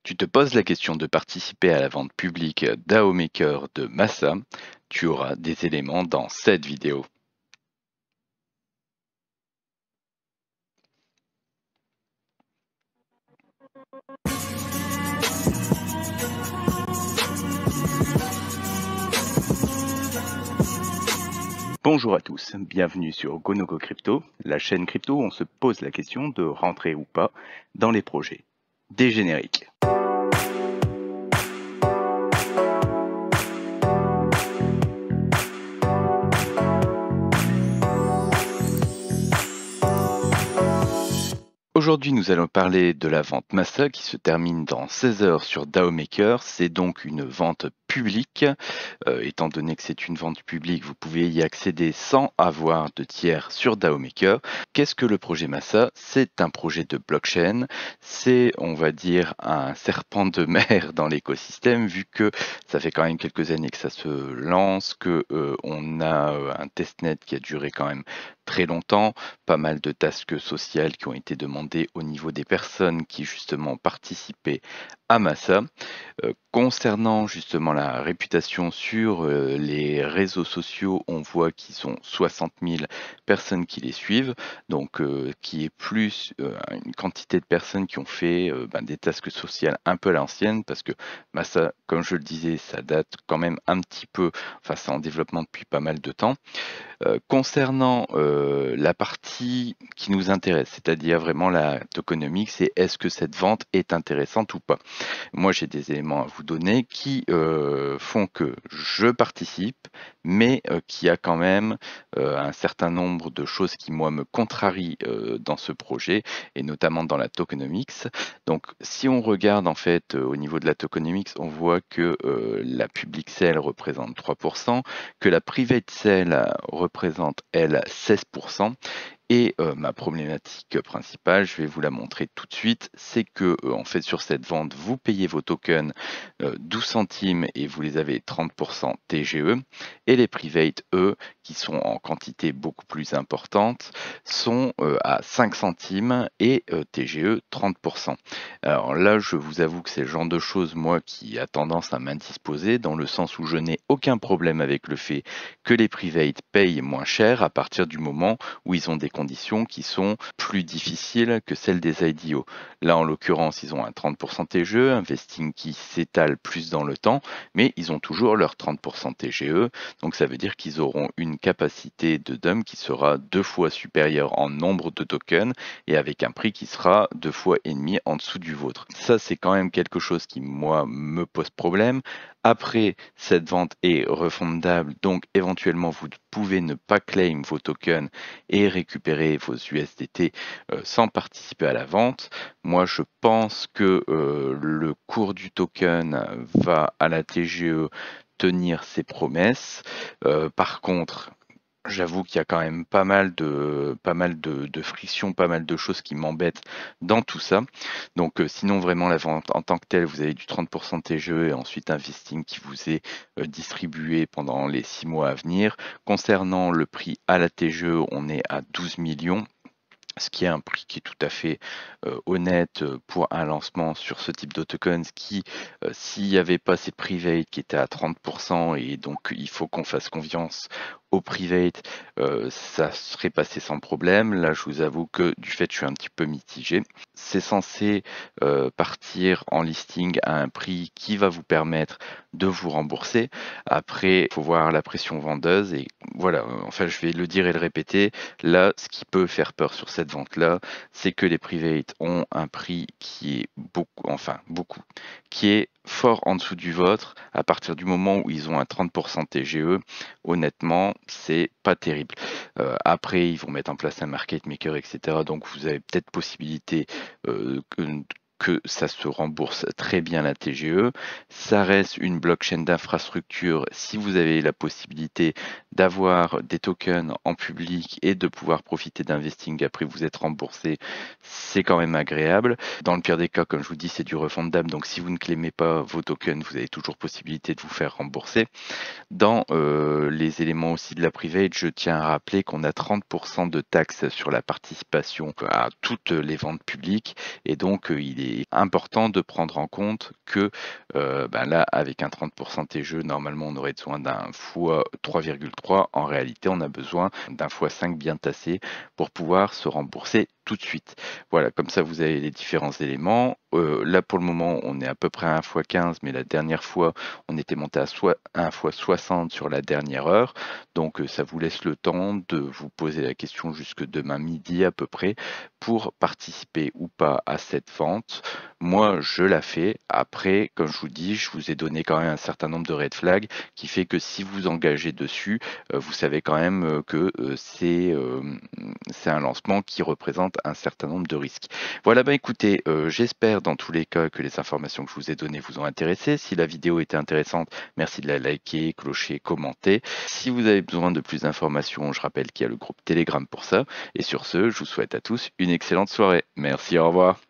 Tu te poses la question de participer à la vente publique DAO Maker de Massa. Tu auras des éléments dans cette vidéo. Bonjour à tous, bienvenue sur Gonogo Crypto, la chaîne crypto où on se pose la question de rentrer ou pas dans les projets. Des génériques. Aujourd'hui, nous allons parler de la vente Massa qui se termine dans 16 heures sur DAO Maker. C'est donc une vente publique. Étant donné que c'est une vente publique, vous pouvez y accéder sans avoir de tiers sur DAO Maker. Qu'est-ce que le projet Massa? C'est un projet de blockchain. C'est, on va dire, un serpent de mer dans l'écosystème, vu que ça fait quand même quelques années que ça se lance, que on a un testnet qui a duré quand même très longtemps, pas mal de tasks sociales qui ont été demandées au niveau des personnes qui justement participaient à Massa. Concernant justement la réputation sur les réseaux sociaux, on voit qu'ils ont 60 000 personnes qui les suivent, donc qui est plus une quantité de personnes qui ont fait des tasks sociales un peu à l'ancienne, parce que Massa, comme je le disais, ça date quand même un petit peu, enfin c'est en développement depuis pas mal de temps. Concernant la partie qui nous intéresse, c'est-à-dire vraiment la tokenomics, c'est est-ce que cette vente est intéressante ou pas? Moi, j'ai des éléments à vous donner qui font que je participe, mais qui a quand même un certain nombre de choses qui, moi, me contrarient dans ce projet, et notamment dans la tokenomics. Donc, si on regarde en fait au niveau de la tokenomics, on voit que la public sale représente 3%, que la private sale représente, elle, 16%. Et ma problématique principale, je vais vous la montrer tout de suite, c'est que en fait sur cette vente, vous payez vos tokens 12 centimes et vous les avez 30% TGE. Et les private, eux, qui sont en quantité beaucoup plus importante, sont à 5 centimes et TGE 30%. Alors là, je vous avoue que c'est le genre de choses, moi, qui a tendance à m'indisposer, dans le sens où je n'ai aucun problème avec le fait que les private payent moins cher à partir du moment où ils ont des conditions qui sont plus difficiles que celles des IDO. Là, en l'occurrence, ils ont un 30% TGE, un vesting qui s'étale plus dans le temps, mais ils ont toujours leur 30% TGE, donc ça veut dire qu'ils auront une capacité de dump qui sera 2 fois supérieure en nombre de tokens et avec un prix qui sera 2 fois et demi en dessous du vôtre. Ça, c'est quand même quelque chose qui, moi, me pose problème. Après, cette vente est refondable, donc éventuellement, vous pouvez ne pas claim vos tokens et récupérer vos USDT sans participer à la vente. Moi, je pense que le cours du token va à la TGE tenir ses promesses. Par contre, j'avoue qu'il y a quand même pas mal de frictions, pas mal de choses qui m'embêtent dans tout ça. Donc sinon vraiment la vente en tant que telle, vous avez du 30% TGE et ensuite un vesting qui vous est distribué pendant les 6 mois à venir. Concernant le prix à la TGE, on est à 12 millions. Ce qui est un prix qui est tout à fait honnête pour un lancement sur ce type de tokens qui, s'il n'y avait pas ces private qui étaient à 30% et donc il faut qu'on fasse confiance aux private, ça serait passé sans problème. Là, je vous avoue que du fait, je suis un petit peu mitigé. C'est censé partir en listing à un prix qui va vous permettre de vous rembourser. Après, il faut voir la pression vendeuse et voilà, enfin, je vais le dire et le répéter. Là, ce qui peut faire peur sur cette vente-là, c'est que les private ont un prix qui est beaucoup, qui est fort en dessous du vôtre. À partir du moment où ils ont un 30% TGE, honnêtement, c'est pas terrible. Après, ils vont mettre en place un market maker, etc. Donc, vous avez peut-être possibilité que ça se rembourse très bien la TGE. Ça reste une blockchain d'infrastructure. Si vous avez la possibilité d'avoir des tokens en public et de pouvoir profiter d'investing après vous êtes remboursé, c'est quand même agréable. Dans le pire des cas, comme je vous dis, c'est du refundable. Donc si vous ne claimez pas vos tokens, vous avez toujours possibilité de vous faire rembourser. Dans les éléments aussi de la private, je tiens à rappeler qu'on a 30% de taxes sur la participation à toutes les ventes publiques et donc il il est important de prendre en compte que là, avec un 30% TGE, normalement, on aurait besoin d'un fois 3,3. En réalité, on a besoin d'un fois 5 bien tassé pour pouvoir se rembourser tout de suite. Voilà, comme ça, vous avez les différents éléments. Là, pour le moment, on est à peu près à 1 fois 15, mais la dernière fois, on était monté à 1 fois 60 sur la dernière heure. Donc, ça vous laisse le temps de vous poser la question jusque demain midi à peu près pour participer ou pas à cette vente. Moi, je la fais. Après, comme je vous dis, je vous ai donné quand même un certain nombre de red flags qui fait que si vous engagez dessus, vous savez quand même que c'est un lancement qui représente un certain nombre de risques. Voilà, bah écoutez, j'espère dans tous les cas que les informations que je vous ai données vous ont intéressé. Si la vidéo était intéressante, merci de la liker, clocher, commenter. Si vous avez besoin de plus d'informations, je rappelle qu'il y a le groupe Telegram pour ça. Et sur ce, je vous souhaite à tous une excellente soirée. Merci, au revoir.